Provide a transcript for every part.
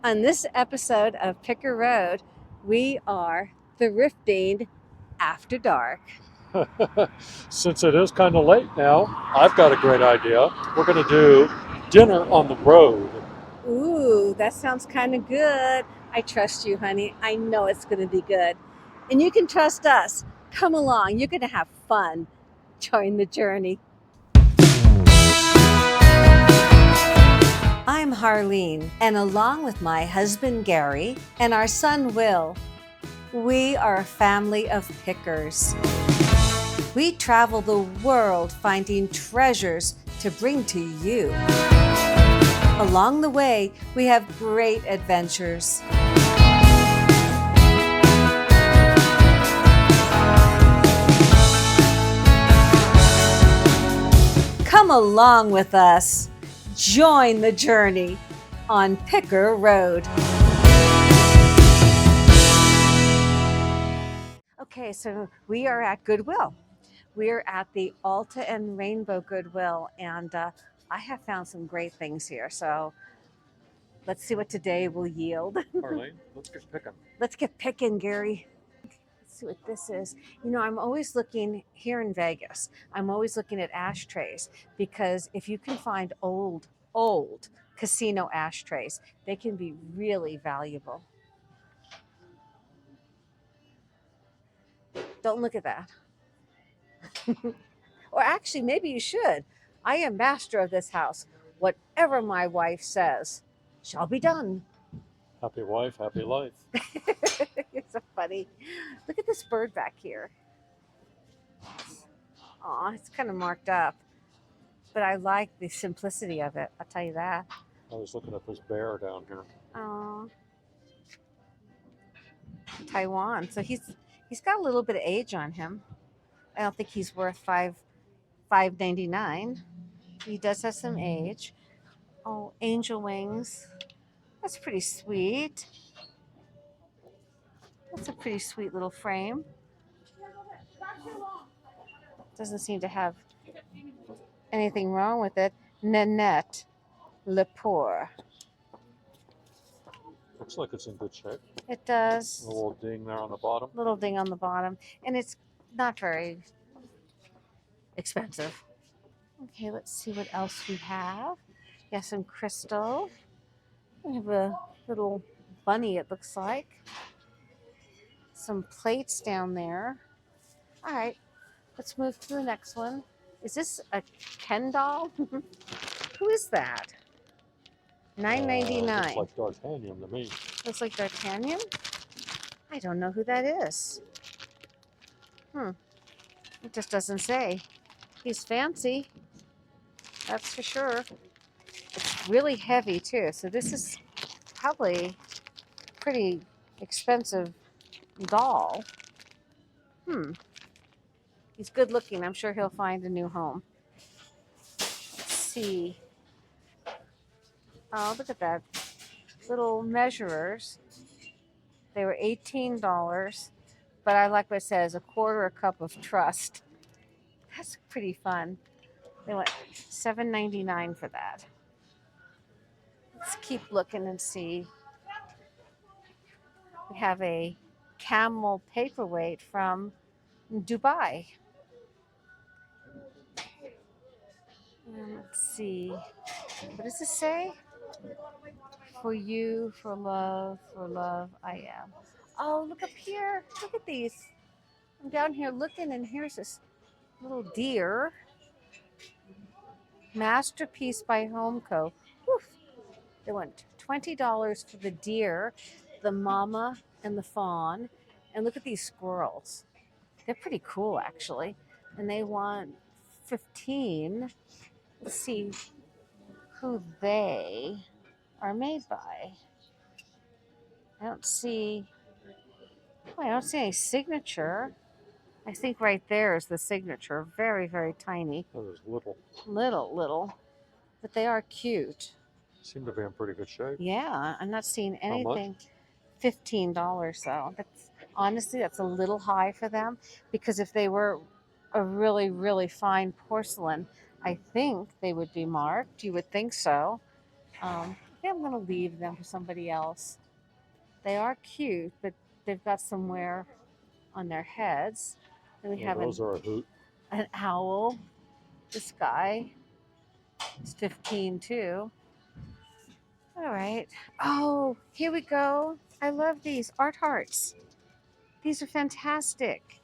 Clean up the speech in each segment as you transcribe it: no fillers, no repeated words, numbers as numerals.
On this episode of Picker Road, we are thrifting after dark. Since it is kind of late now, I've got a great idea. We're going to do dinner on the road. Ooh, that sounds kind of good. I trust you, honey. I know it's going to be good. And you can trust us. Come along. You're going to have fun. Join the journey. I'm Harlene, and along with my husband Gary and our son Will, we are a family of pickers. We travel the world finding treasures to bring to you. Along the way, we have great adventures. Come along with us. Join the journey on Picker Road. Okay, so we are at Goodwill. We are at the Alta and Rainbow Goodwill, and I have found some great things here. So let's see what today will yield. Harlene, let's get picking. Let's get picking, Gary. Let's see what this is. You know, I'm always looking here in Vegas. I'm always looking at ashtrays because if you can find old casino ashtrays, they can be really valuable. Don't look at that. Or actually, maybe you should. I am master of this house. Whatever my wife says shall be done. Happy wife, happy life. It's so funny. Look at this bird back here. Aw, it's kind of marked up, but I like the simplicity of it. I'll tell you that. I was looking at this bear down here. Oh, Taiwan. So he's got a little bit of age on him. I don't think he's worth $5.99. He does have some age. Oh, angel wings. That's pretty sweet. That's a pretty sweet little frame. Doesn't seem to have anything wrong with it. Nanette Lepore. Looks like it's in good shape. It does. A little ding there on the bottom. Little ding on the bottom. And it's not very expensive. Okay, let's see what else we have. We have some crystal. We have a little bunny, it looks like. Some plates down there. All right, let's move to the next one. Is this a Ken doll? Who is that? $9.99. Looks like D'Artagnan to me. Looks like D'Artagnan? I don't know who that is. It just doesn't say. He's fancy. That's for sure. It's really heavy too. So this is probably a pretty expensive doll. He's good looking. I'm sure he'll find a new home. Let's see. Oh, look at that. Little measurers. They were $18, but I like what it says, a quarter a cup of trust. That's pretty fun. They went $7.99 for that. Let's keep looking and see. We have a camel paperweight from Dubai. And let's see. What does this say? For you, for love, I am. Oh, look up here. Look at these. I'm down here looking, and here's this little deer. Masterpiece by Homeco. Woof. They went $20 for the deer, the mama, and the fawn. And look at these squirrels. They're pretty cool, actually. And they want $15. Let's see who they are made by. I don't see any signature. I think right there is the signature. Very, very tiny. That is little. Little. But they are cute. Seem to be in pretty good shape. Yeah, I'm not seeing anything. How much? $15 though. Honestly, that's a little high for them because if they were a really, really fine porcelain, I think they would be marked. You would think so. Yeah, I'm going to leave them for somebody else. They are cute, but they've got somewhere on their heads. And we Yeah, have those are a hoot. an owl. This guy is 15 too. All right. Oh, here we go. I love these art hearts. These are fantastic.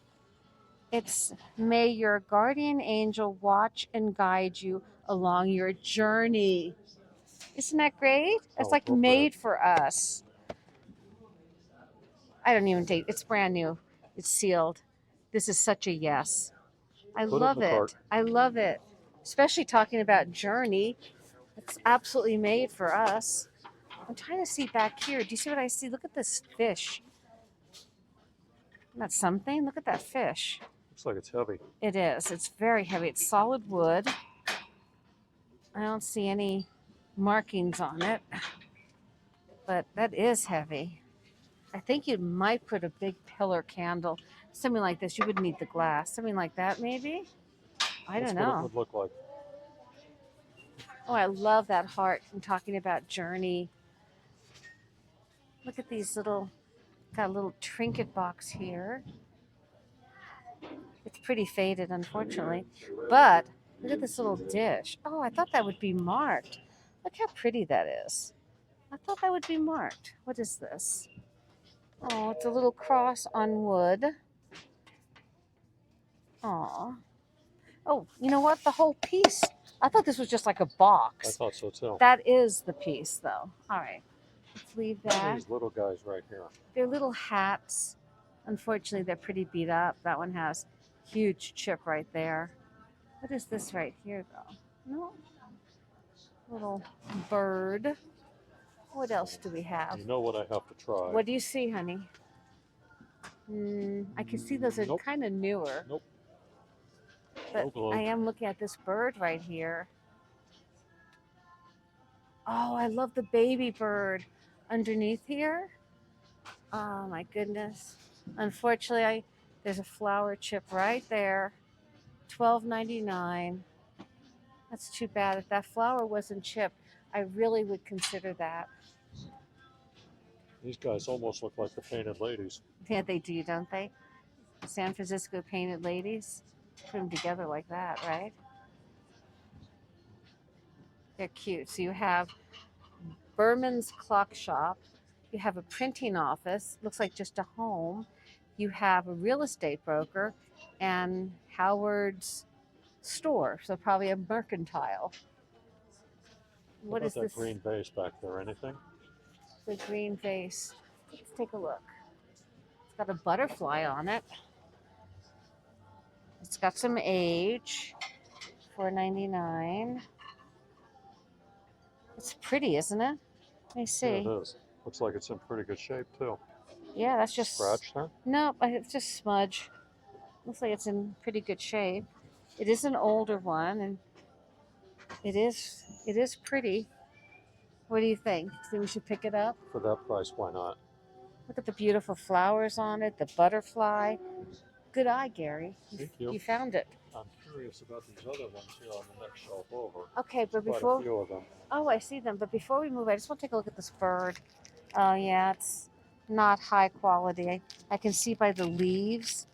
It's may your guardian angel watch and guide you along your journey. Isn't that great? It's How like appropriate. made for us. I don't even take it's brand new. It's sealed. This is such a yes. I Put it in love the cart. it. I love it. Especially talking about journey. It's absolutely made for us. I'm trying to see back here. Do you see what I see? Look at this fish. Isn't that something? Look at that fish. Looks like it's heavy. It is. It's very heavy. It's solid wood. I don't see any markings on it, but that is heavy. I think you might put a big pillar candle, something like this. You would need the glass, something like that, maybe. I That's don't what it know. would look like. Oh, I love that heart. I'm talking about journey. Look at these little, got a little trinket box here. It's pretty faded, unfortunately, but look at this little dish. Oh, I thought that would be marked. Look how pretty that is. I thought that would be marked. What is this? Oh, it's a little cross on wood. Aw. Oh, you know what? The whole piece. I thought this was just like a I box. thought so too. That is the piece, though. All right. Let's leave Look at that. these little guys right here. They're little hats. Unfortunately, they're pretty beat up. That one has huge chip right there. What is this right here, though? No. Little bird. What else do we have? You know what I have to try. What do you see, honey? I can see those are Nope. kind of newer. Nope. But No glow. I am looking at this bird right here. Oh, I love the baby bird underneath here. Oh my goodness. Unfortunately, there's a flower chip right there. $12.99. That's too bad. If that flower wasn't chipped, I really would consider that. These guys almost look like the painted ladies. Yeah, they do, don't they? San Francisco painted ladies. Put them together like that, right? They're cute. So you have Berman's Clock Shop. You have a printing office. Looks like just a home. You have a real estate broker and Howard's store. So probably a mercantile. What How is about this? that green vase back there? Anything? The green vase. Let's take a look. It's got a butterfly on it. It's got some age. $4.99. It's pretty, isn't it? Let me Yeah, see. it is. Looks like it's in pretty good shape too. Yeah, that's just Scratched there? no, it's just smudge. Looks like it's in pretty good shape. It is an older one, and it is pretty. What do you think? Think we should pick it up? For that price, why not? Look at the beautiful flowers on it, the butterfly. Good eye, Gary. Thank you. You found it. I'm curious about these other ones here on the next shelf over. Okay, but Quite before a few of them. oh, I see them. But before we move, I just want to take a look at this bird. Oh yeah, it's not high quality. I can see by the leaves.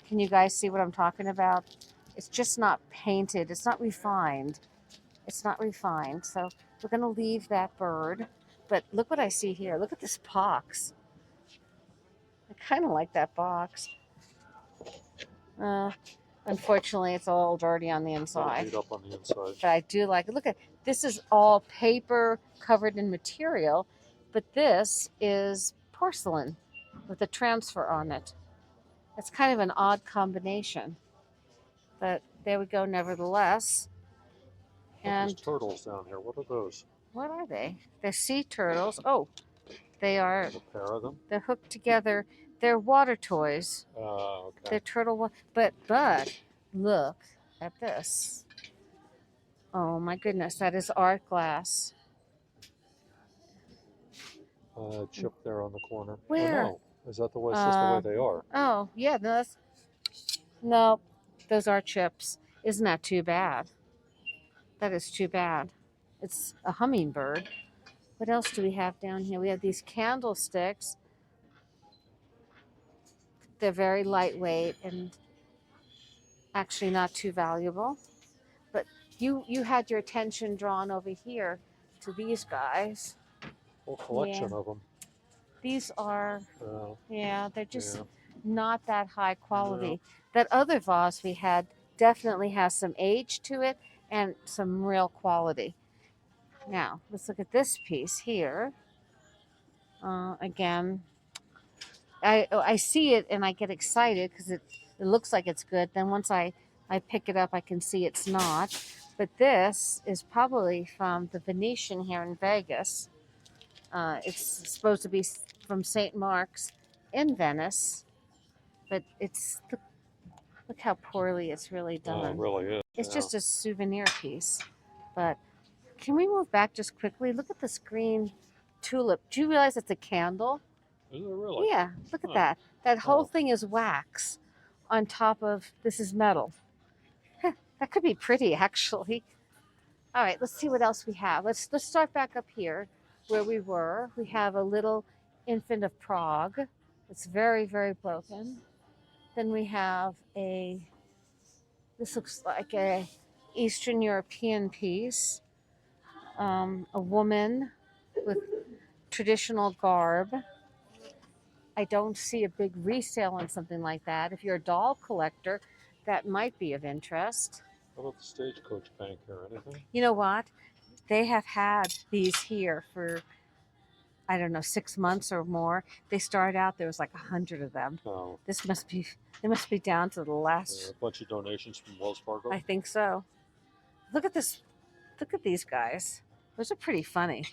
Can you guys see what I'm talking about? It's just not painted. It's not refined. It's not refined. So we're going to leave that bird. But look what I see here. Look at this box. I kind of like that box. Unfortunately, it's all dirty on the inside. Beat up on the inside. But I do like it. Look at this is all paper covered in material, but this is porcelain with a transfer on it. It's kind of an odd combination, but there we go nevertheless. And And there's turtles down here. What are those? what are they? They're sea turtles. Oh, they are. There's a pair of them. They're hooked together. They're water toys. Okay. They're turtle. But look at this. Oh my goodness, that is art glass. Chip there on the corner. Where? Oh, no. Is that the way? It's just the way they are. Oh yeah, no, those are chips. Isn't that too bad? That is too bad. It's a hummingbird. What else do we have down here? We have these candlesticks. They're very lightweight and actually not too valuable. But you had your attention drawn over here to these guys. Whole Yeah, collection of them. these are, yeah, they're just Yeah. not that high No. quality. That other vase we had definitely has some age to it and some real quality. Now, let's look at this piece here. Again, I see it and I get excited because it looks like it's good. Then once I pick it up, I can see it's not. But this is probably from the Venetian here in Vegas. It's supposed to be from St. Mark's in Venice, but look how poorly it's really It done. really is. It's Yeah. just a souvenir piece. But can we move back just quickly? Look at this green tulip. Do you realize it's a candle? Is it really? Yeah, look at Huh. that. That whole Oh. thing is wax on top of this is metal. That could be pretty actually. All right, let's see what else we have. Let's start back up here where we were. We have a little infant of Prague. It's very, very broken. Then we have this looks like a Eastern European piece. A woman with traditional garb. I don't see a big resale on something like that. If you're a doll collector, that might be of interest. How about the Stagecoach Bank here? Anything? You know what? They have had these here for, I don't know, 6 months or more. They started out, there was like 100 of them. Oh. They must be down to the A last. bunch of donations from Wells Fargo. I think so. Look at this. Look at these guys. Those are pretty funny.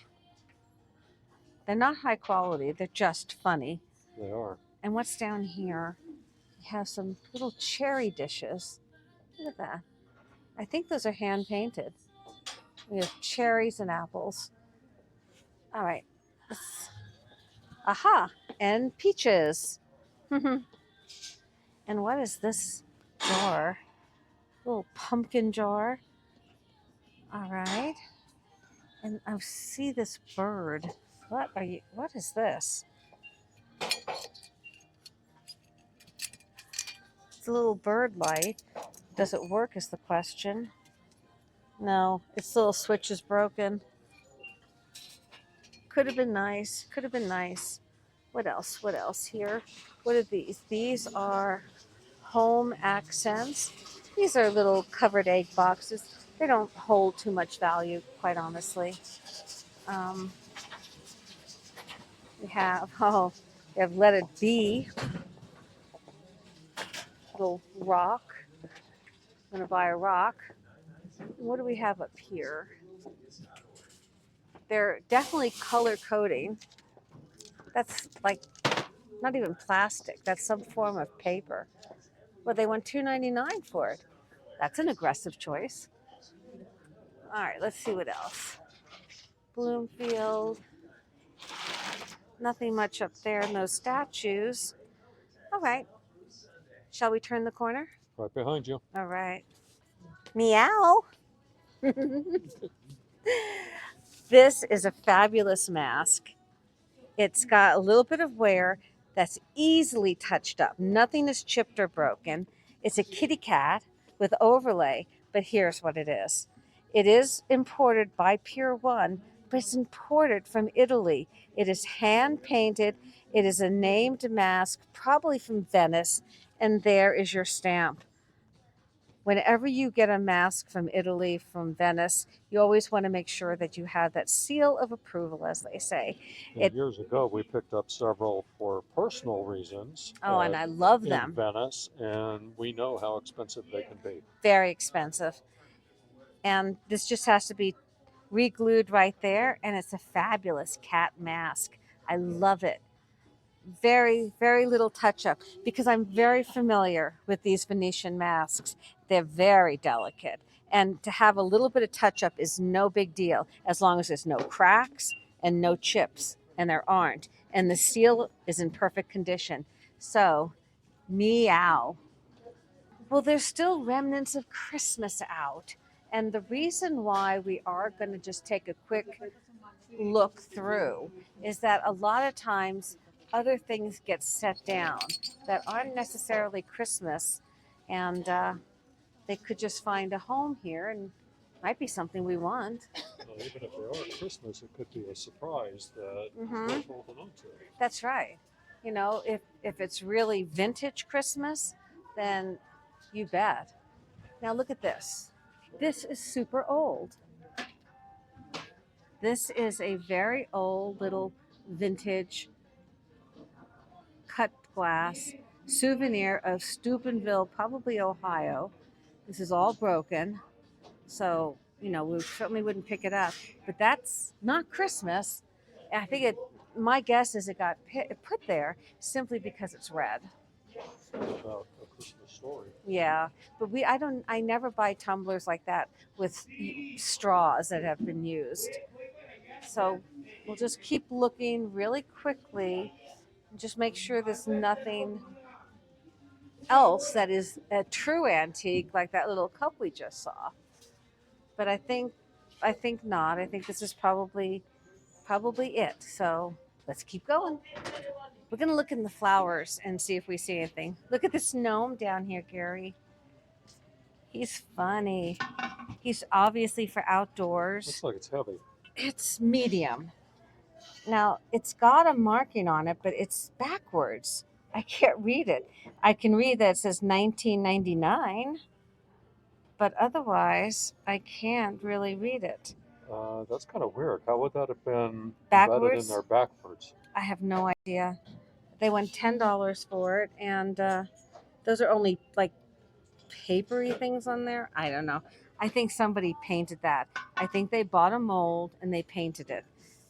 They're not high quality. They're just funny. They are. And what's down here? We have some little cherry dishes. Look at that. I think those are hand painted. We have cherries and apples. All right. Aha! And peaches. And what is this jar? Little pumpkin jar. All right. And I see this bird. What is this? It's a little bird light. Does it work is the question. No, its little switch is broken. Could have been nice. Could have been nice. What else? What else here? What are these? These are home accents. These are little covered egg boxes. They don't hold too much value, quite honestly. Um, we have, we have Let It Be. Little rock. I'm going to buy a rock. What do we have up here? They're definitely color coding. That's like not even plastic. That's some form of paper. Well, they want $2.99 for it. That's an aggressive choice. All right, let's see what else. Bloomfield. Nothing much up there. No statues. All right. Shall we turn the corner? Right behind you. All right. Meow. This is a fabulous mask. It's got a little bit of wear that's easily touched up. Nothing is chipped or broken. It's a kitty cat with overlay, but here's what it is. It is imported by Pier 1, but it's imported from Italy. It is hand painted. It is a named mask, probably from Venice, and there is your stamp. Whenever you get a mask from Italy, from Venice, you always want to make sure that you have that seal of approval, as they say. And years ago, we picked up several for personal reasons. And I love in them. Venice, and we know how expensive they can be. Very expensive. And this just has to be re-glued right there, and it's a fabulous cat mask. I love it. Very, very little touch up because I'm very familiar with these Venetian masks. They're very delicate. And to have a little bit of touch up is no big deal as long as there's no cracks and no chips, and there aren't. And the seal is in perfect condition. So, meow. Well, there's still remnants of Christmas out. And the reason why we are going to just take a quick look through is that a lot of times other things get set down that aren't necessarily Christmas, and they could just find a home here and might be something we want. Well, even if they are Christmas, it could be a surprise that Hmm. worth holding on to. That's right. You know, if it's really vintage Christmas, then you bet. Now look at this. This is super old. This is a very old little vintage cut glass souvenir of Steubenville, probably Ohio. This is all broken, so you know we certainly wouldn't pick it up. But that's not Christmas. I think it. My guess is it got put there simply because it's red. About a Christmas story. Yeah, but I never buy tumblers like that with straws that have been used. So we'll just keep looking really quickly and just make sure there's nothing else that is a true antique like that little cup we just saw. But I think not. I think this is probably it. So let's keep going. We're gonna look in the flowers and see if we see anything. Look at this gnome down here, Gary. He's funny. He's obviously for outdoors. Looks like it's heavy. It's medium. Now, it's got a marking on it, but it's backwards. I can't read it. I can read that it says 1999, but otherwise, I can't really read it. That's kind of weird. How would that have been embedded in Backwards? there backwards? I have no idea. They went $10 for it, and those are only like papery things on there. I don't know. I think somebody painted that. I think they bought a mold and they painted it.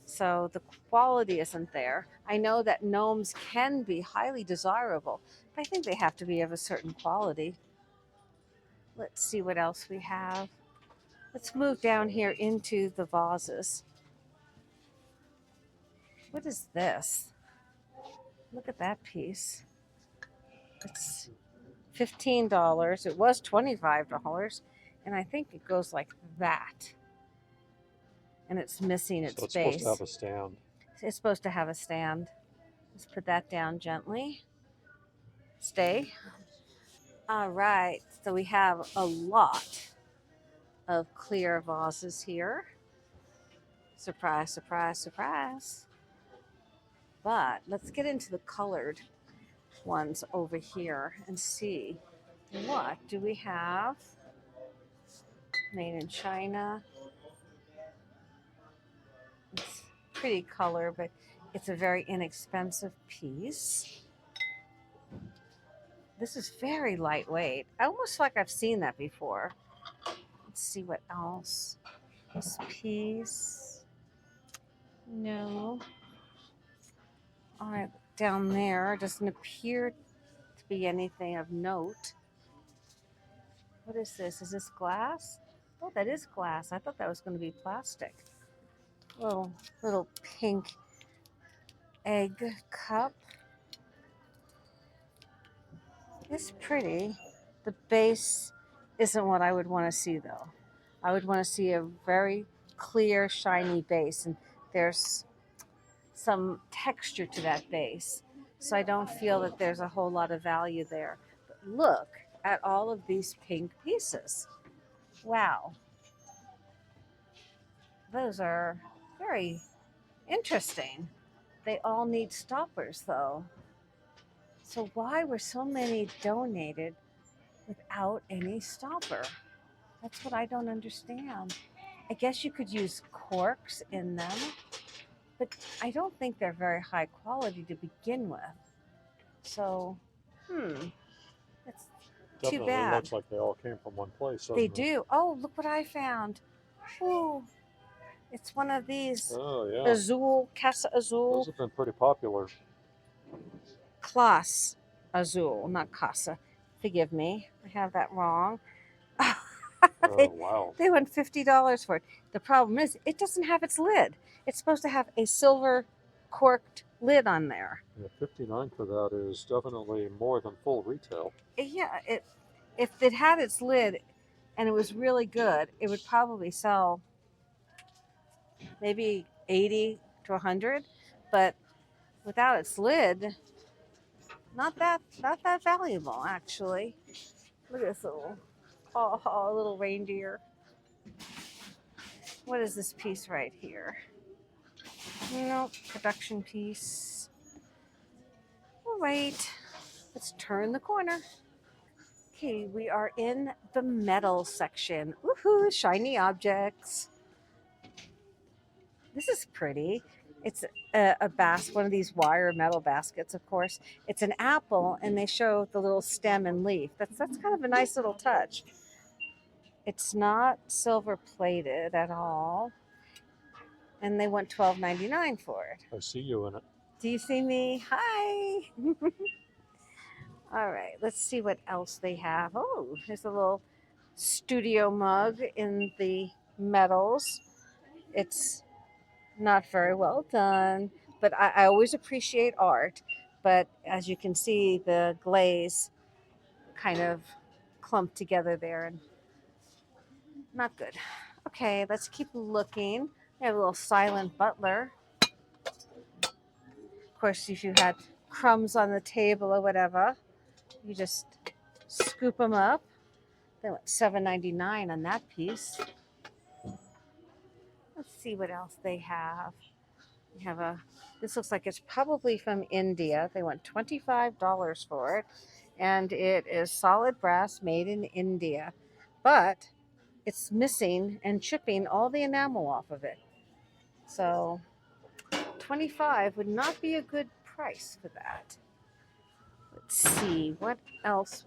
So the quality isn't there. I know that gnomes can be highly desirable, but I think they have to be of a certain quality. Let's see what else we have. Let's move down here into the vases. What is this? Look at that piece. It's $15. It was $25, and I think it goes like that. And it's missing its So it's base. supposed to have a stand. It's supposed to have a stand. Let's put that down gently. Stay. All right. So we have a lot of clear vases here. Surprise, surprise, surprise. But let's get into the colored ones over here and see what do we have. Made in China. It's pretty color, but it's a very inexpensive piece. This is very lightweight. I almost feel like I've seen that before. Let's see what else. This piece. No. All right, down there doesn't appear to be anything of note. What is this? Is this glass? Oh, that is glass. I thought that was going to be plastic. Little pink egg cup. It's pretty. The base isn't what I would want to see though. I would want to see a very clear, shiny base, and there's some texture to that base. So I don't feel that there's a whole lot of value there. But look at all of these pink pieces. Wow. Those are very interesting. They all need stoppers though. So why were so many donated without any stopper? That's what I don't understand. I guess you could use corks in them, but I don't think they're very high quality to begin with. So, that's too Definitely bad. looks like they all came from one place. They Doesn't it? do. Oh, look what I found. Ooh, it's one of these Oh yeah. Azul, Casa Azul, Those have been pretty popular. Class Azul, not Casa. Forgive me, I have that wrong. Oh wow. They went $50 for it. The problem is, it doesn't have its lid. It's supposed to have a silver corked lid on there. Yeah, 59 for that is definitely more than full retail. Yeah, if it had its lid and it was really good, it would probably sell maybe 80 to 100, but without its lid, not that valuable actually. Look at this little reindeer. What is this piece right here? Nope, production piece. All right, let's turn the corner. Okay, we are in the metal section. Woohoo, shiny objects. This is pretty. It's one of these wire metal baskets, of course. It's an apple, and they show the little stem and leaf. That's kind of a nice little touch. It's not silver plated at all, and they want $12.99 for it. I see you in it. Do you see me? Hi. All right, let's see what else they have. Oh, there's a little studio mug in the metals. It's not very well done, but I always appreciate art. But as you can see, the glaze kind of clumped together there and not good. Okay, let's keep looking. We have a little silent butler. Of course, if you had crumbs on the table or whatever, you just scoop them up. They went $7.99 on that piece. Let's see what else they have. We have this looks like it's probably from India. They want $25 for it. And it is solid brass made in India. But it's missing and chipping all the enamel off of it. So 25 would not be a good price for that. Let's see, what else?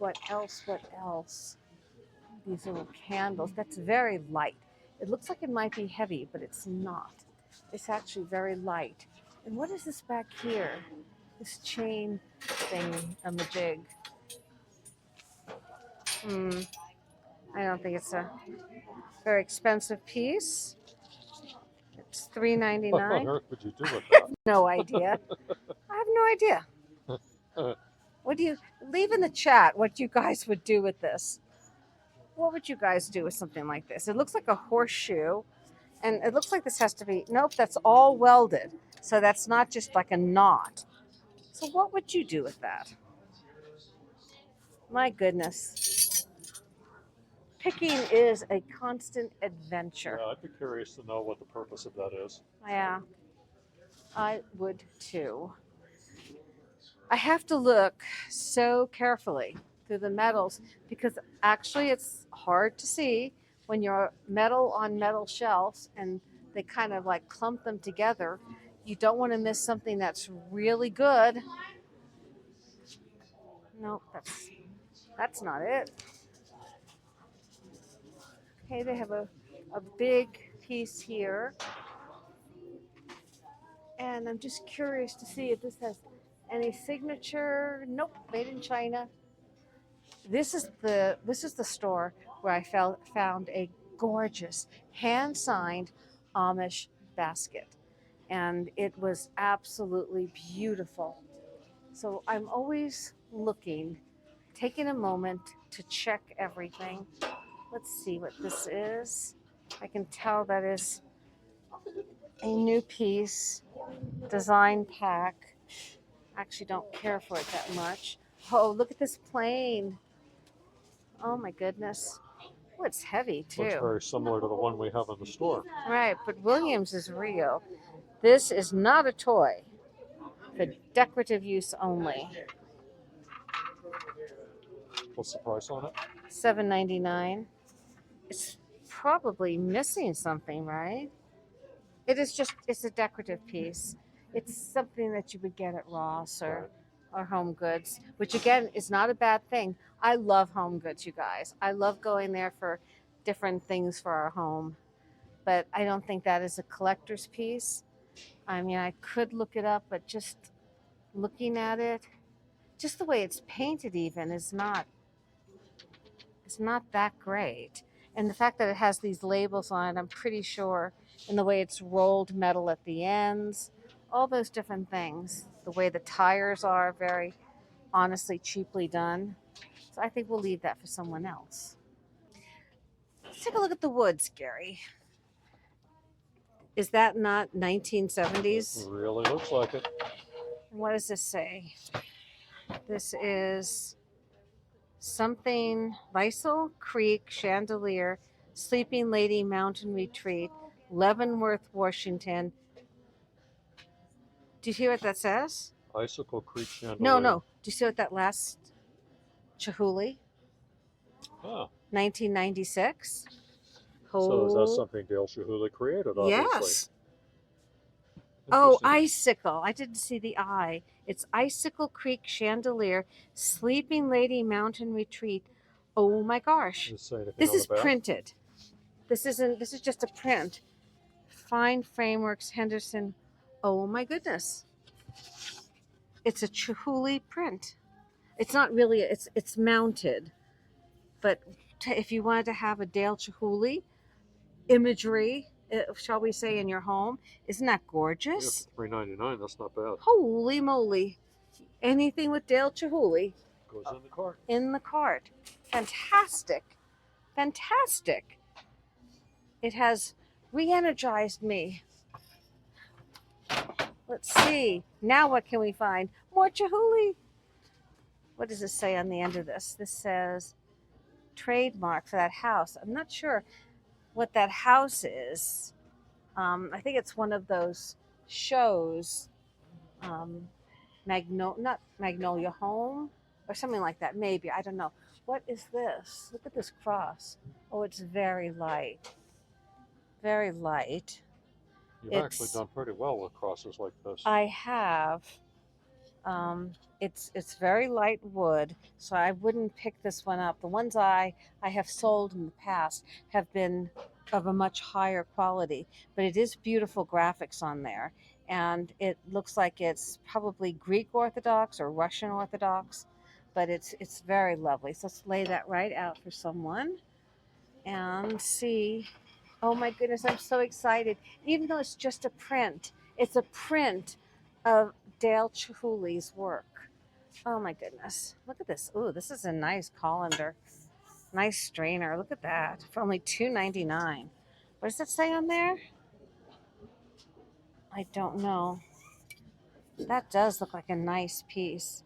These little candles. That's very light. It looks like it might be heavy, but it's not. It's actually very light. And what is this back here? This chain thing on the jig. I don't think it's a very expensive piece. It's What on $3.99. earth would you do with that? No idea. I have no idea. What do you leave in the chat what you guys would do with this? What would you guys do with something like this? It looks like a horseshoe, and it looks like this has to be, nope, that's all welded. So that's not just like a knot. So what would you do with that? My goodness. Picking is a constant adventure. Yeah, I'd be curious to know what the purpose of that is. Yeah, I would too. I have to look so carefully through the metals because actually it's hard to see when you're metal on metal shelves and they kind of like clump them together. You don't want to miss something that's really good. Nope, that's not it. Okay, they have a big piece here. And I'm just curious to see if this has any signature. Nope, made in China. This is the store where I found a gorgeous hand-signed Amish basket. And it was absolutely beautiful. So I'm always looking, taking a moment to check everything. Let's see what this is. I can tell that is a new piece, design pack. Actually don't care for it that much. Oh, look at this plane. Oh my goodness. Oh, it's heavy Looks too. very similar to the one we have in the store. Right, but Williams is real. This is not a toy for decorative use only. What's the price on it? $7.99. It's probably missing something, right? It's a decorative piece. It's something that you would get at Ross or Home Goods, which again is not a bad thing. I love Home Goods, you guys. I love going there for different things for our home, but I don't think that is a collector's piece. I mean, I could look it up, but just looking at it, just the way it's painted even is not that great. And the fact that it has these labels on it, I'm pretty sure, and the way it's rolled metal at the ends, all those different things. The way the tires are very honestly cheaply done. So I think we'll leave that for someone else. Let's take a look at the woods, Gary. Is that not It 1970s? really looks like it. What does this say? This is something Lysol Creek Chandelier, Sleeping Lady Mountain Retreat, Leavenworth, Washington. Do you hear what that says? Icicle Creek No, chandelier. no. Do you see what that last Chihuly? Ah, 1996. so is that Oh, something Dale Chihuly created, obviously? yes. Oh, Interesting. icicle. I didn't see the I. It's Icicle Creek Chandelier, Sleeping Lady Mountain Retreat. Oh my gosh. Does it say anything This on the is back? printed. This is just a print. Fine Frameworks Henderson. Oh my goodness. It's a Chihuly print. It's not really it's mounted, but if you wanted to have a Dale Chihuly imagery, shall we say, in your home, isn't that Yeah, gorgeous? for $3.99, that's not bad. Holy moly. Anything with Dale Chihuly Goes in the cart. in the cart. Fantastic. Fantastic. It has re-energized me. Let's see. Now what can we find? More Chihuly. What does this say on the end of this? This says trademark for that house. I'm not sure what that house is. I think it's one of those shows, not Magnolia Home or something like that. Maybe, I don't know. What is this? Look at this cross. Oh, it's very light. Very light. You've actually done pretty well with crosses like this. I have. Um, it's very light wood, so I wouldn't pick this one up. The ones I have sold in the past have been of a much higher quality, but it is beautiful graphics on there, and it looks like it's probably Greek Orthodox or Russian Orthodox, but it's very lovely. So let's lay that right out for someone and see. Oh my goodness, I'm so excited. Even though it's just a print, it's a print of Dale Chihuly's work. Oh my goodness. Look at this. Ooh, this is a nice colander. Nice strainer. Look at that. For only $2.99. What does it say on there? I don't know. That does look like a nice piece.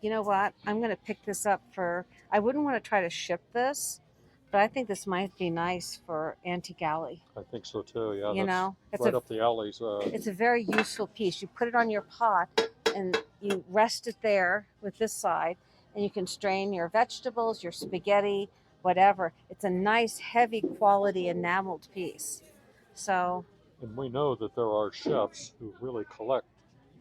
You know what? I'm going to pick this up for. I wouldn't want to try to ship this, but I think this might be nice for Antique Alley. I think so too. Yeah, You that's know, right up the alleys. it's a very useful piece. You put it on your pot and you rest it there with this side, and you can strain your vegetables, your spaghetti, whatever. It's a nice, heavy quality enameled piece. So, And we know that there are chefs who really collect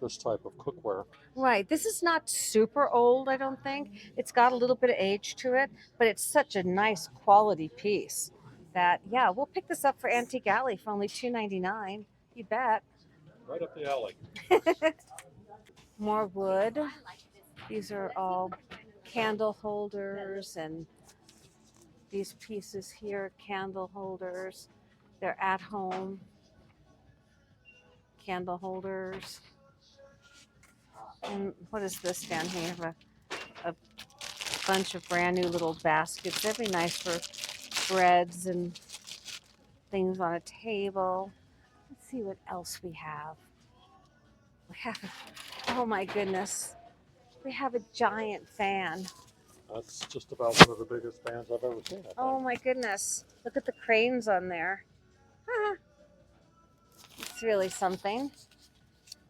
this type of cookware. right, this is not super old, I don't think. It's got a little bit of age to it, but it's such a nice quality piece that, yeah, we'll pick this up for Antique Alley for only $2.99. You bet. Right up the alley. More wood. These are all candle holders, and these pieces here, candle holders. They're at home candle holders. And what is this down here? A bunch of brand new little baskets. That'd be nice for breads and things on a table. Let's see what else we have. We have, oh my goodness, we have a giant fan. That's just about one of the biggest fans I've ever seen. Oh my goodness, look at the cranes on there. It's really something.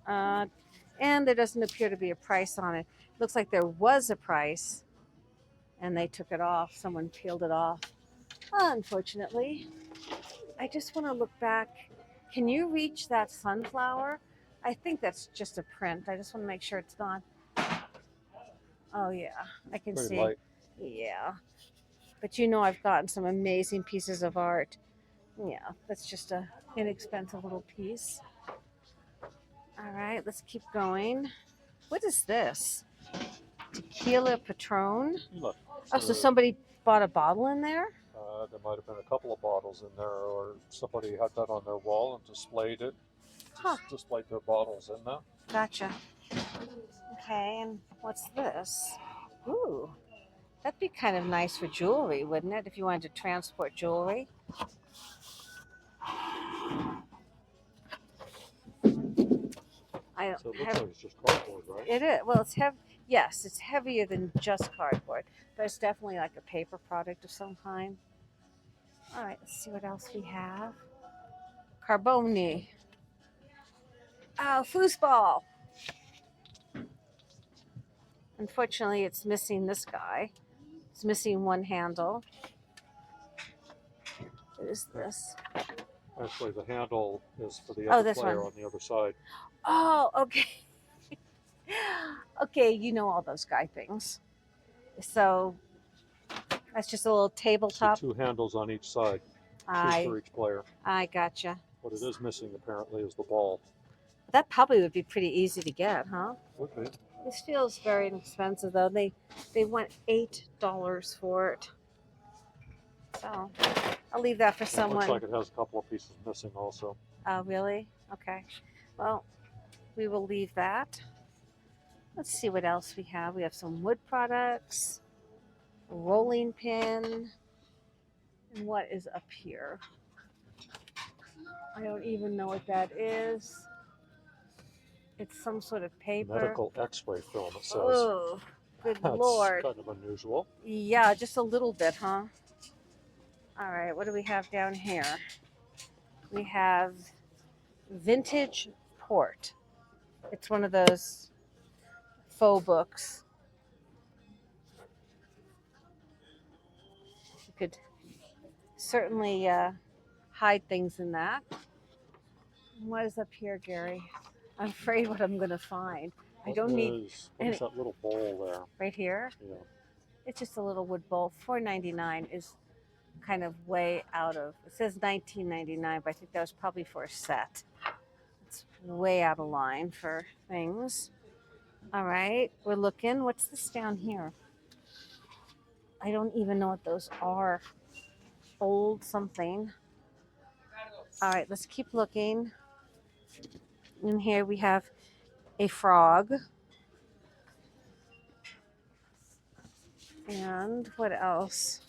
And there doesn't appear to be a price on it. Looks like there was a price and they took it off. Someone peeled it off. Unfortunately, I just want to look back. Can you reach that sunflower? I think that's just a print. I just want to make sure it's gone. Oh yeah, I can Pretty see. light. Yeah. But you know I've gotten some amazing pieces of art. Yeah, that's just a inexpensive little piece. All right, let's keep going. What is this? Tequila Patron? Look. Oh, so somebody bought a bottle in there? There might have been a couple of bottles in there, or somebody had that on their wall and displayed it. Huh. Displayed their bottles in there. Gotcha. Okay, and what's this? Ooh, that'd be kind of nice for jewelry, wouldn't it? If you wanted to transport jewelry. I don't So it looks have like it's just cardboard, right? it is well. It's heavy. Yes, it's heavier than just cardboard, but it's definitely like a paper product of some kind. All right, let's see what else we have. Carboni. Oh, foosball. Unfortunately, it's missing this guy. It's missing one handle. What is this? Actually, the handle is for the Oh, other this player one. on the other side. Oh, okay. Okay, you know all those guy things. So that's just a little See tabletop. two handles on each side, two I for each player. I gotcha. What it is missing apparently is the ball. That probably would be pretty easy to get, huh? Would be. This feels very inexpensive though. They want $8 for it. So I'll leave that for Looks someone. like it has a couple of pieces missing also. Oh, really? Okay. Well, we will leave that. Let's see what else we have. We have some wood products, a rolling pin, and what is up here? I don't even know what that is. It's some sort of paper. Medical x-ray film, it says. Oh, good That's Lord. kind of unusual. Yeah, just a little bit, huh? All right, what do we have down here? We have Vintage Port. It's one of those faux books. You could certainly hide things in that. What is up here, Gary? I'm afraid what I'm going to find. I don't need What is that little bowl there? right here. Yeah. It's just a little wood bowl. $4.99 is kind of way out of. It says $19.99, but I think that was probably for a set. It's way out of line for things. All right, we're looking. What's this down here? I don't even know what those are. Old something. All right, let's keep looking. In here we have a frog. And what else?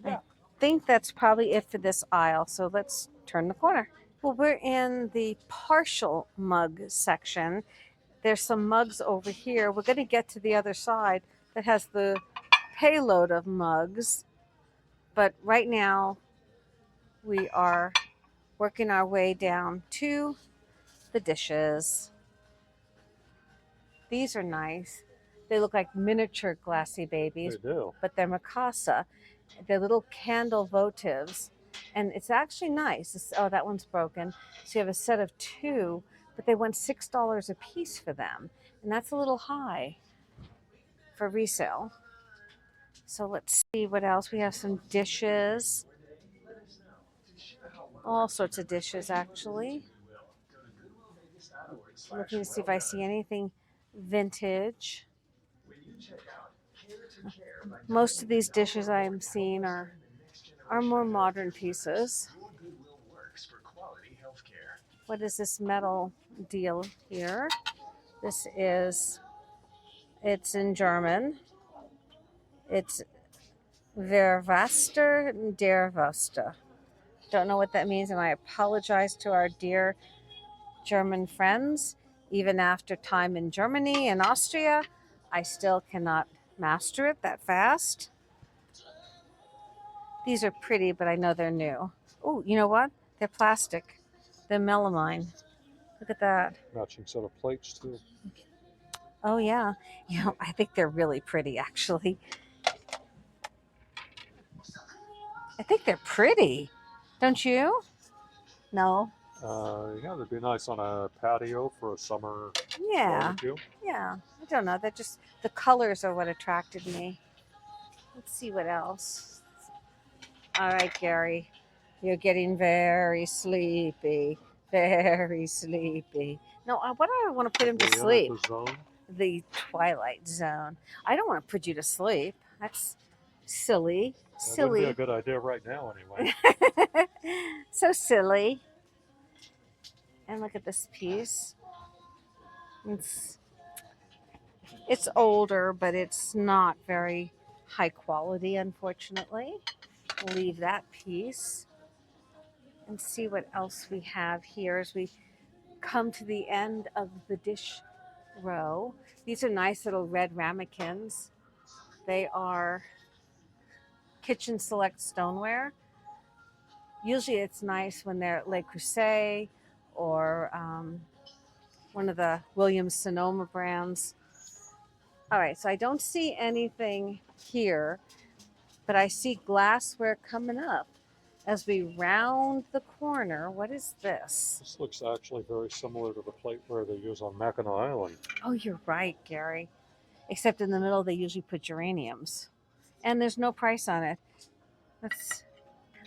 I think that's probably it for this aisle. So let's turn the corner. Well, we're in the partial mug section. There's some mugs over here. We're going to get to the other side that has the payload of mugs. But right now, we are working our way down to the dishes. These are nice. They look like miniature glassy babies, They do. but they're Mikasa. They're little candle votives. And it's actually nice. Oh, that one's broken. So you have a set of two, but they want $6 a piece for them. And that's a little high for resale. So let's see what else. We have some dishes. All sorts of dishes, actually. I'm looking to see if I see anything vintage. Most of these dishes I'm seeing are more modern pieces. What is this metal deal here? It's in German. It's Verwaster der Wüste. Don't know what that means, and I apologize to our dear German friends. Even after time in Germany and Austria, I still cannot master it that fast. These are pretty, but I know they're new. Oh, you know what? They're plastic. They're melamine. Look at that. Matching set of plates too. Oh, yeah. You know, I think they're really pretty, actually. I think they're pretty. Don't you? No? Yeah, they'd be nice on a patio for a summer Yeah. barbecue. Yeah. I don't know. They're just, the colors are what attracted me. Let's see what else. All right, Gary. You're getting very sleepy. Very sleepy. No, what do I want to put him to sleep? The zone. The Twilight Zone. I don't want to put you to sleep. That's silly. That wouldn't be a good idea right now, anyway. So silly. And look at this piece. It's older, but it's not very high quality, unfortunately. Leave that piece and see what else we have here as we come to the end of the dish row. These are nice little red ramekins. They are Kitchen Select stoneware. Usually it's nice when they're Le Creuset or one of the Williams Sonoma brands. All right, so I don't see anything here, but I see glassware coming up as we round the corner. What is this? This looks actually very similar to the plateware they use on Mackinac Island. Oh, you're right, Gary. Except in the middle, they usually put geraniums. And there's no price on it.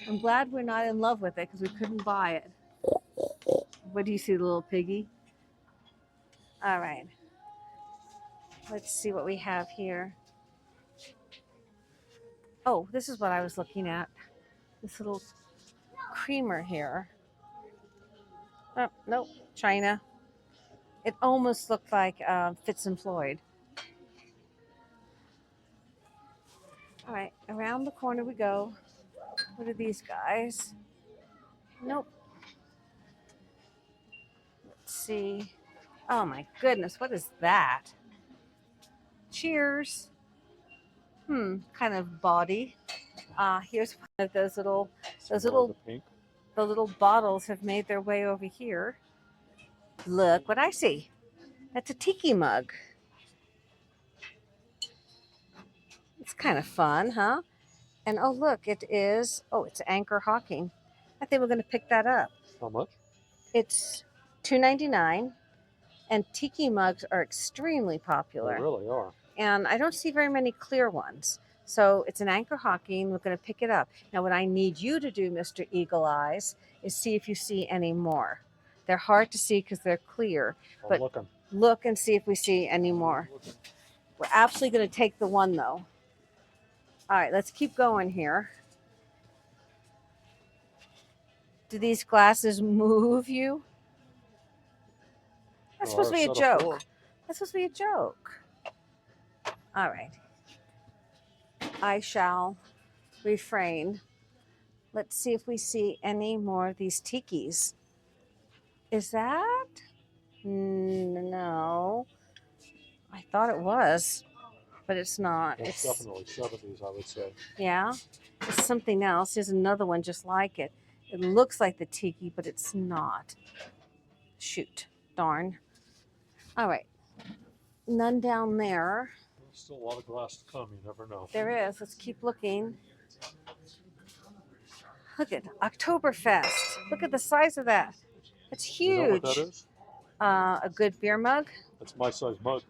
I'm glad we're not in love with it because we couldn't buy it. What do you see, the little piggy? All right. Let's see what we have here. Oh, this is what I was looking at. This little creamer here. Oh, nope, China. It almost looked like Fitz and Floyd. All right, around the corner we go. What are these guys? Nope. Let's see. Oh my goodness, what is that? Cheers. Kind of body. Here's one of those little, Pink. the little bottles have made their way over here. Look what I see. That's a tiki mug. It's kind of fun, huh? And oh, look, it's Anchor Hawking. I think we're going to pick that up. How much? It's $2.99, and tiki mugs are extremely popular. They really are. And I don't see very many clear ones. So it's an Anchor Hawking. We're going to pick it up. Now, what I need you to do, Mr. Eagle Eyes, is see if you see any more. They're hard to see because they're clear. I'm looking. Look and see if we see any more. We're absolutely going to take the one, though. All right, let's keep going here. Do these glasses move you? That's supposed to be a joke. That's supposed to be a joke. All right. I shall refrain. Let's see if we see any more of these tikis. Is that? No. I thought it was, but it's not. It's definitely 70s, I would say. Yeah? It's something else. There's another one just like it. It looks like the tiki, but it's not. Shoot. Darn. All right. None down there. There's still a lot of glass to come. You never know. There is. Let's keep looking. Look at Oktoberfest. Look at the size of that. It's huge. You know what that is? A good beer mug. That's my size mug.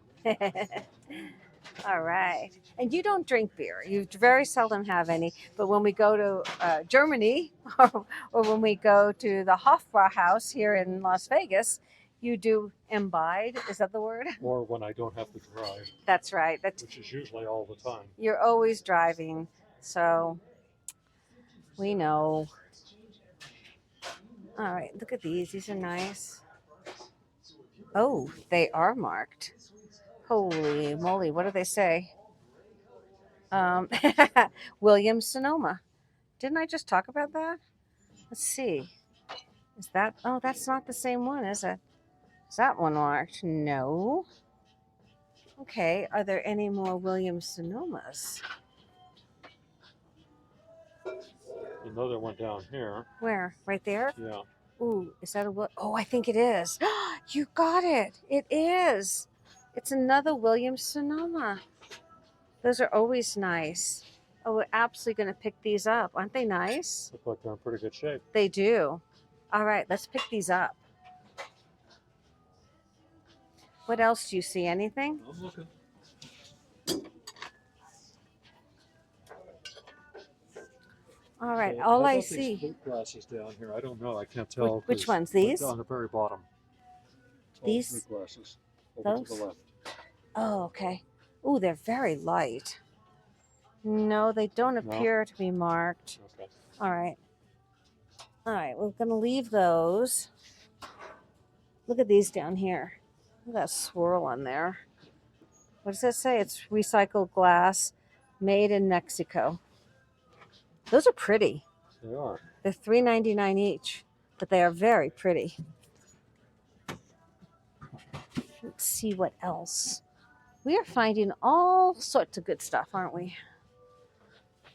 All right. And you don't drink beer. You very seldom have any. But when we go to Germany or when we go to the Hofbrauhaus here in Las Vegas, you do imbibe. Is that the word? Or when I don't have to drive. That's right. Which is usually all the time. You're always driving. So we know. All right. Look at these. These are nice. Oh, they are marked. Holy moly, what do they say? Williams Sonoma. Didn't I just talk about that? Let's see. Is that, oh, that's not the same one, is it? Is that one marked? No. Okay, are there any more Williams Sonomas? Another one down here. Where? Right there? Yeah. Ooh, is that a, oh, I think it is. You got it. It is. It's another Williams Sonoma. Those are always nice. Oh, we're absolutely going to pick these up. Aren't they nice? Look like they're in pretty good shape. They do. All right, let's pick these up. What else do you see? Anything? I'm looking. All right, So all I these see. flute glasses down here. I don't know. I can't tell. Which ones? These? On the very bottom. These? Flute glasses. Over to the left. Oh, okay. Ooh, they're very light. No, they don't appear to be marked. Okay. All right. All right, we're going to leave those. Look at these down here. Look at that swirl on there. What does that say? It's recycled glass made in Mexico. Those are pretty. They are. They're $3.99 each, but they are very pretty. Let's see what else. We are finding all sorts of good stuff, aren't we?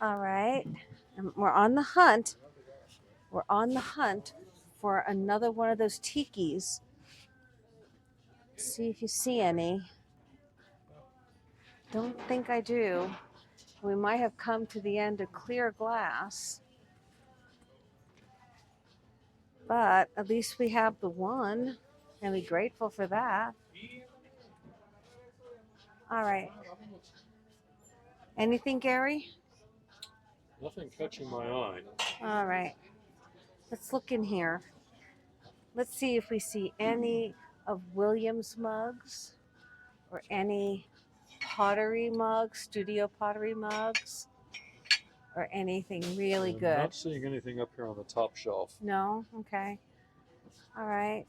All right. And we're on the hunt. We're on the hunt for another one of those tikis. See if you see any. Don't think I do. We might have come to the end of clear glass. But at least we have the one, and we're grateful for that. All right. Anything, Gary? Nothing catching my eye. All right. Let's look in here. Let's see if we see any of William's mugs or any pottery mugs, studio pottery mugs, or anything really I'm good. not seeing anything up here on the top shelf. No? Okay. All right.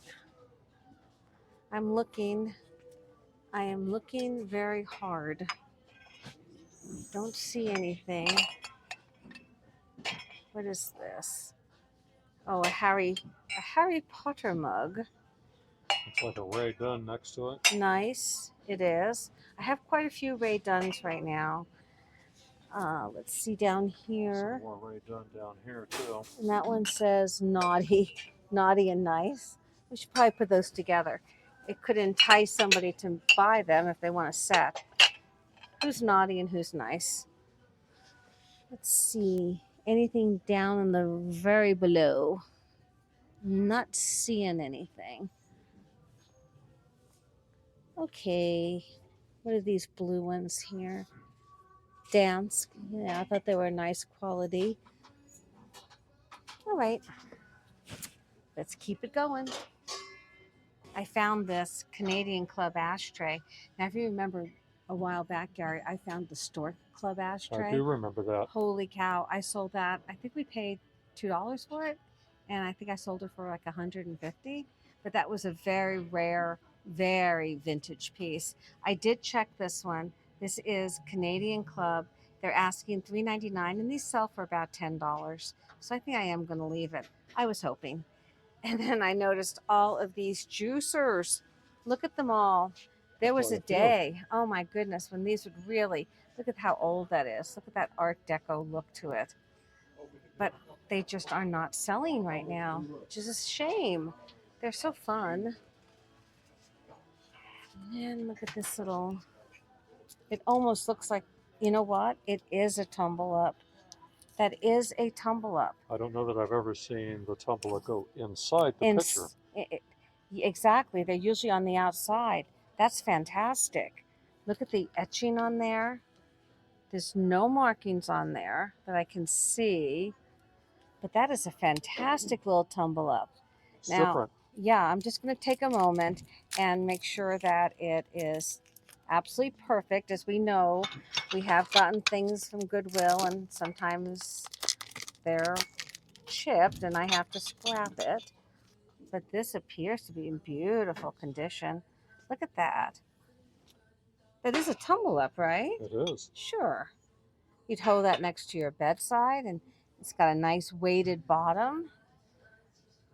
I'm looking. I am looking very hard. Don't see anything. What is this? Oh, a Harry Potter mug. It's like a Ray Dunn next to it. Nice. It is. I have quite a few Ray Dunns right now. Let's see down here. Some more Ray Dunn down here too. And that one says naughty, naughty and nice. We should probably put those together. It could entice somebody to buy them if they want a set. Who's naughty and who's nice? Let's see. Anything down in the very below? Not seeing anything. Okay. What are these blue ones here? Dance. Yeah, I thought they were nice quality. All right. Let's keep it going. I found this Canadian Club ashtray. Now, if you remember a while back, Gary, I found the Stork Club ashtray. I do remember that. Holy cow. I sold that. I think we paid $2 for it. And I think I sold it for like $150. But that was a very rare, very vintage piece. I did check this one. This is Canadian Club. They're asking $3.99 and these sell for about $10. So I think I am going to leave it. I was hoping. And then I noticed all of these juicers. Look at them all. There was a day, oh my goodness, when these would really, look at how old that is. Look at that Art Deco look to it. But they just are not selling right now, which is a shame. They're so fun. And look at this little, it almost looks like, you know what? It is a tumble up. That is a tumble up. I don't know that I've ever seen the tumble go inside the picture. Exactly. They're usually on the outside. That's fantastic. Look at the etching on there. There's no markings on there that I can see. But that is a fantastic little tumble up. It's Now, different. yeah, I'm just going to take a moment and make sure that it is absolutely perfect. As we know, we have gotten things from Goodwill and sometimes they're chipped and I have to scrap it. But this appears to be in beautiful condition. Look at that. That is a tumble up, right? It is. Sure. You'd hold that next to your bedside and it's got a nice weighted bottom.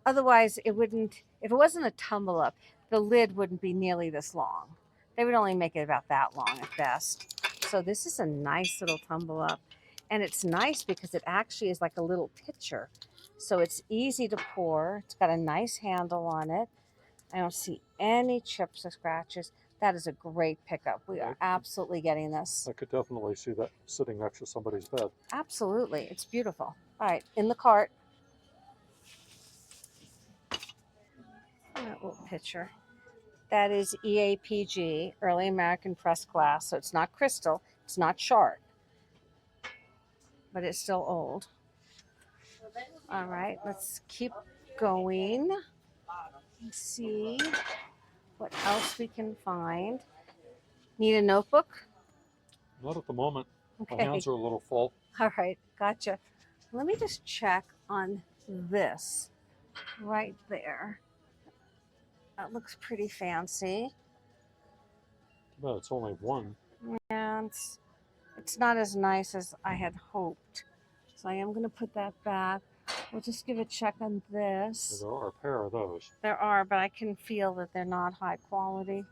Otherwise, it wouldn't, if it wasn't a tumble up, the lid wouldn't be nearly this long. They would only make it about that long at best. So this is a nice little tumble up. And it's nice because it actually is like a little pitcher. So it's easy to pour. It's got a nice handle on it. I don't see any chips or scratches. That is a great pickup. We are absolutely getting this. I could definitely see that sitting next to somebody's bed. Absolutely. It's beautiful. All right, in the cart. That little picture. That is EAPG, Early American Pressed Glass. So it's not crystal. It's not sharp. But it's still old. All right, let's keep going. Let's see what else we can find. Need a notebook? Not at the moment. Okay. My hands are a little full. All right, gotcha. Let me just check on this right there. That looks pretty fancy. Well, it's only one. And it's not as nice as I had hoped. So I am going to put that back. We'll just give a check on this. There are a pair of those. There are, but I can feel that they're not high quality.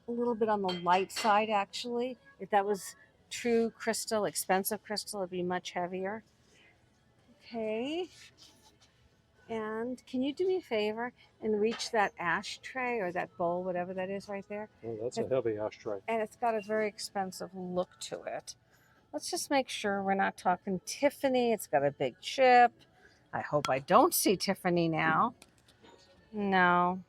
a little bit on the light side, actually. If that was true crystal, expensive crystal, it'd be much heavier. Okay. And can you do me a favor and reach that ashtray or that bowl, whatever that is right there? Oh, that's a heavy ashtray. And it's got a very expensive look to it. Let's just make sure we're not talking Tiffany. It's got a big chip. I hope I don't see Tiffany now. No.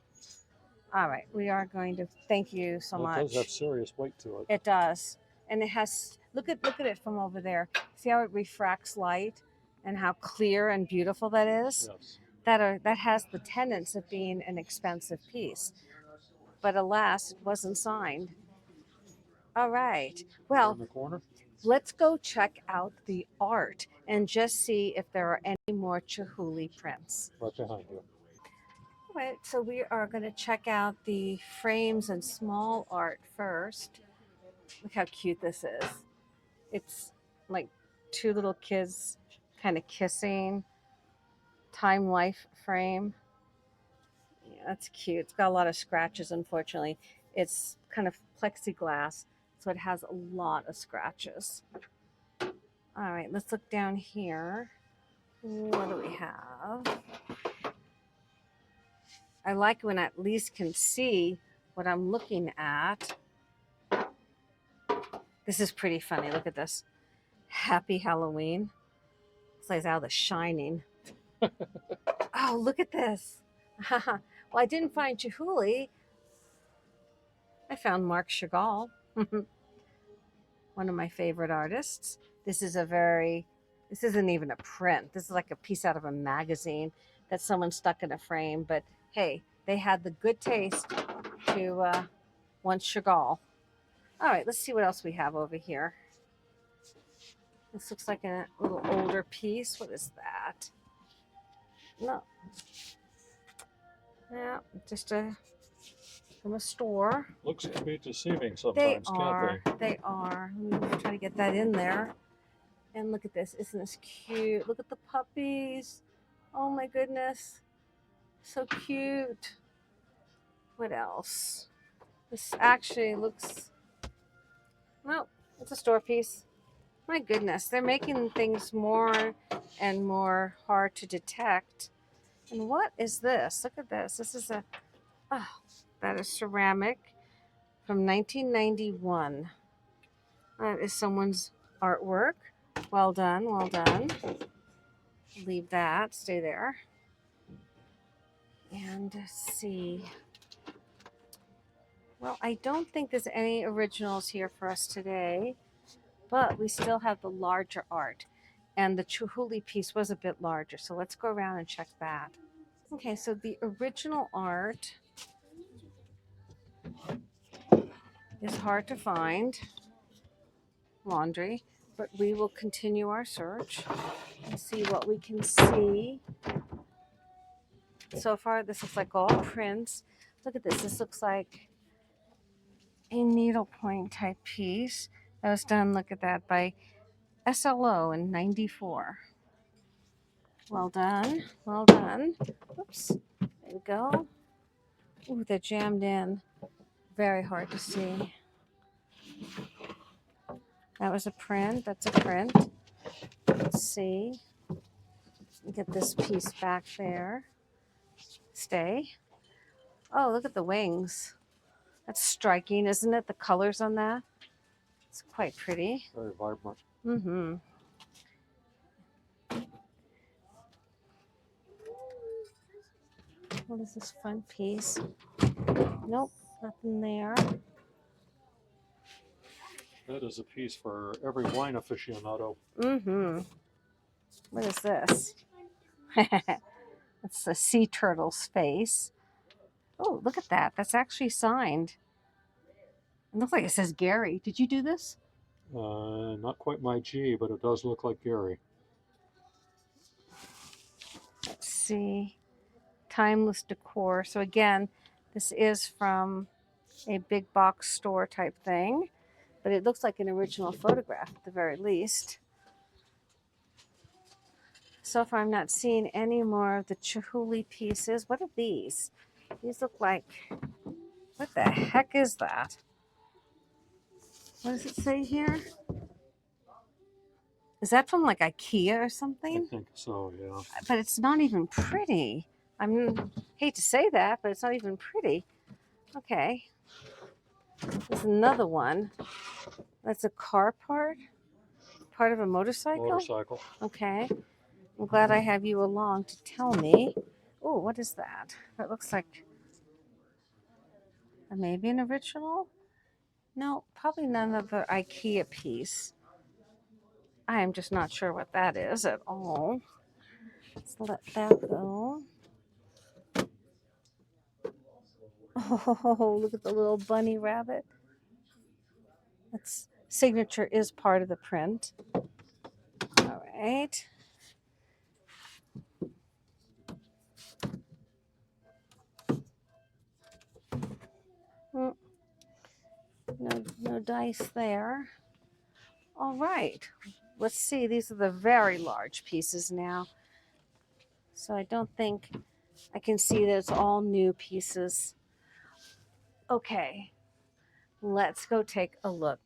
All right. We are going to thank you so much. It does have serious weight to it. It does. And it has, look at it from over there. See how it refracts light and how clear and beautiful that is? Yes. That has the tenets of being an expensive piece. But alas, it wasn't signed. All right. Well, in the corner. Let's go check out the art and just see if there are any more Chihuly prints. Right behind you. All right, so we are going to check out the frames and small art first. Look how cute this is. It's like two little kids kind of kissing. Time Life frame. Yeah, that's cute. It's got a lot of scratches, unfortunately. It's kind of plexiglass, so it has a lot of scratches. All right, let's look down here. What do we have? I like when I at least can see what I'm looking at. This is pretty funny. Look at this. Happy Halloween. It's like out of The Shining. Oh, look at this. Well, I didn't find Chihuly. I found Marc Chagall, one of my favorite artists. This isn't even a print. This is like a piece out of a magazine that someone stuck in a frame. But hey, they had the good taste to want Chagall. All right, let's see what else we have over here. This looks like a little older piece. What is that? No. Yeah, just from a store. Looks to be deceiving sometimes, can't they? They are. Let me try to get that in there. And look at this. Isn't this cute? Look at the puppies. Oh my goodness. So cute. What else? This actually looks... Well, it's a store piece. My goodness. They're making things more and more hard to detect. And what is this? Look at this. This is that is ceramic from 1991. That is someone's artwork. Well done, well done. Leave that, stay there. And see. Well, I don't think there's any originals here for us today, but we still have the larger art. And the Chihuly piece was a bit larger, so let's go around and check that. Okay, so the original art is hard to find. Laundry, but we will continue our search and see what we can see. So far, this looks like all prints. Look at this. This looks like a needlepoint type piece that was done, look at that, by SLO in '94. Well done. Well done. Oops. There we go. Ooh, they're jammed in. Very hard to see. That was a print. That's a print. Let's see. Get this piece back there. Stay. Oh, look at the wings. That's striking, isn't it? The colors on that. It's quite pretty. Very vibrant. Mm-hmm. What is this fun piece? Nope, nothing there. That is a piece for every wine aficionado. Mm-hmm. What is this? It's a sea turtle's face. Oh, look at that. That's actually signed. It looks like it says Gary. Did you do this? Not quite my G, but it does look like Gary. Let's see. Timeless decor. So again, this is from a big box store type thing, but it looks like an original photograph at the very least. So far, I'm not seeing any more of the Chihuly pieces. What are these? These look like, what the heck is that? What does it say here? Is that from like IKEA or I something? think so, yeah. But it's not even pretty. Hate to say that, but it's not even pretty. Okay. There's another one. That's a car part of a motorcycle. Motorcycle. Okay. I'm glad I have you along to tell me. Oh, what is that? That looks like maybe an original? No, probably none of the IKEA piece. I am just not sure what that is at all. Let's let that go. Oh, look at the little bunny rabbit. Its signature is part of the print. All right. Mm, no dice there. All right. Let's see. These are the very large pieces now. So I don't think I can see that it's all new pieces. Okay. Let's go take a look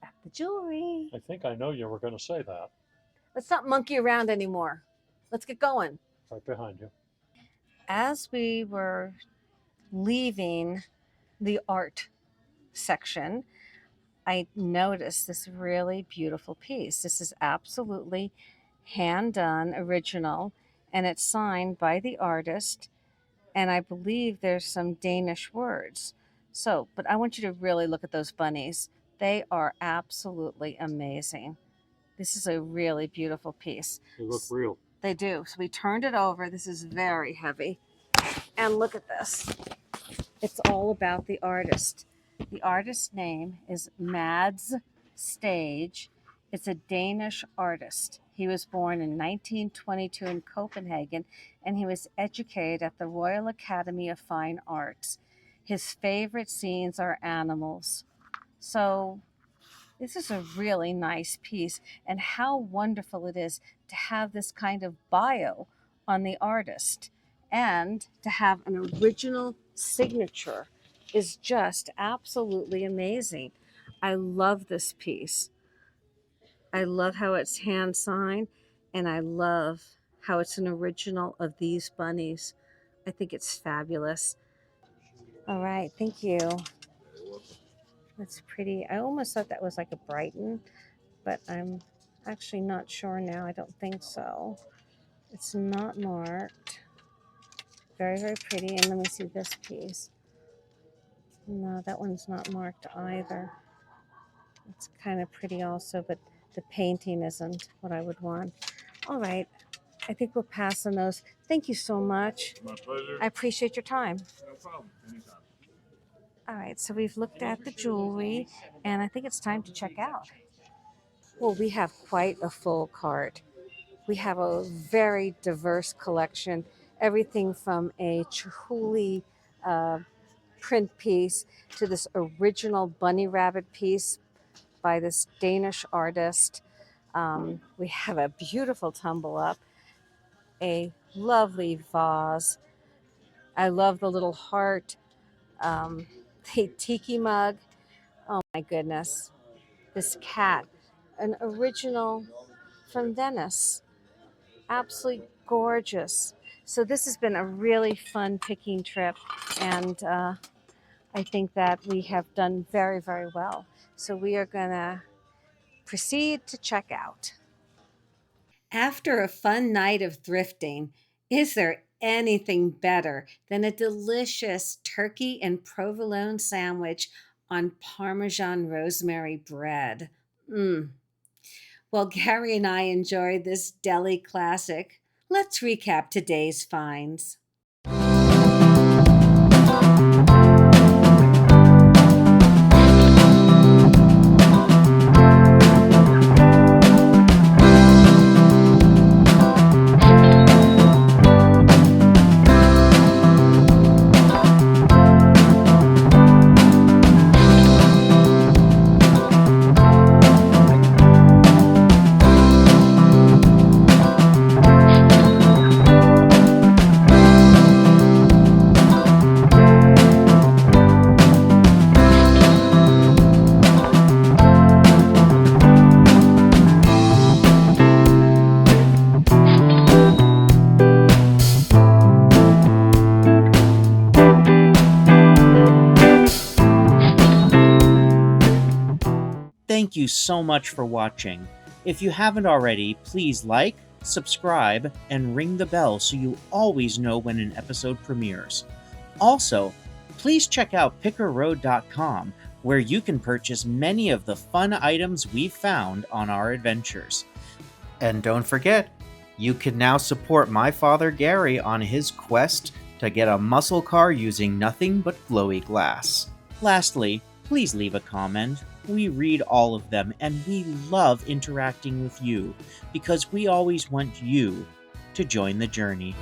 at the jewelry. I think I know you were going to say that. Let's not monkey around anymore. Let's get going. Right behind you. As we were leaving the art section, I noticed this really beautiful piece. This is absolutely hand done, original, and it's signed by the artist. And I believe there's some Danish words. So, but I want you to really look at those bunnies. They are absolutely amazing. This is a really beautiful piece. They look real. They do. So we turned it over. This is very heavy. And look at this. It's all about the artist. The artist's name is Mads Stage. It's a Danish artist. He was born in 1922 in Copenhagen, and he was educated at the Royal Academy of Fine Arts. His favorite scenes are animals. So this is a really nice piece, and how wonderful it is to have this kind of bio on the artist and to have an original signature is just absolutely amazing. I love this piece. I love how it's hand signed, and I love how it's an original of these bunnies. I think it's fabulous. All right, thank you. That's pretty. I almost thought that was like a Brighton, but I'm actually not sure now. I don't think so. It's not marked. Very, very pretty. And let me see this piece. No, that one's not marked either. It's kind of pretty also, but the painting isn't what I would want. All right. I think we'll pass on those. Thank you so much. My pleasure. I appreciate your time. No problem. Anytime. All right, so we've looked at the jewelry, and I think it's time to check out. Well, we have quite a full cart. We have a very diverse collection, everything from a Chihuly print piece to this original bunny rabbit piece by this Danish artist. We have a beautiful tumble up, a lovely vase. I love the little heart, the tiki mug. Oh my goodness. This cat, an original from Venice. Absolutely gorgeous. So this has been a really fun picking trip, and I think that we have done very, very well. So we are going to proceed to check out. After a fun night of thrifting, is there anything better than a delicious turkey and provolone sandwich on Parmesan rosemary bread? Well, Gary and I enjoyed this deli classic. Let's recap today's finds. Thank you so much for watching. If you haven't already, please like, subscribe, and ring the bell so you always know when an episode premieres. Also, please check out pickerroad.com, where you can purchase many of the fun items we've found on our adventures. And don't forget, you can now support my father Gary on his quest to get a muscle car using nothing but glowy glass. Lastly, please leave a comment. We read all of them, and we love interacting with you because we always want you to join the journey.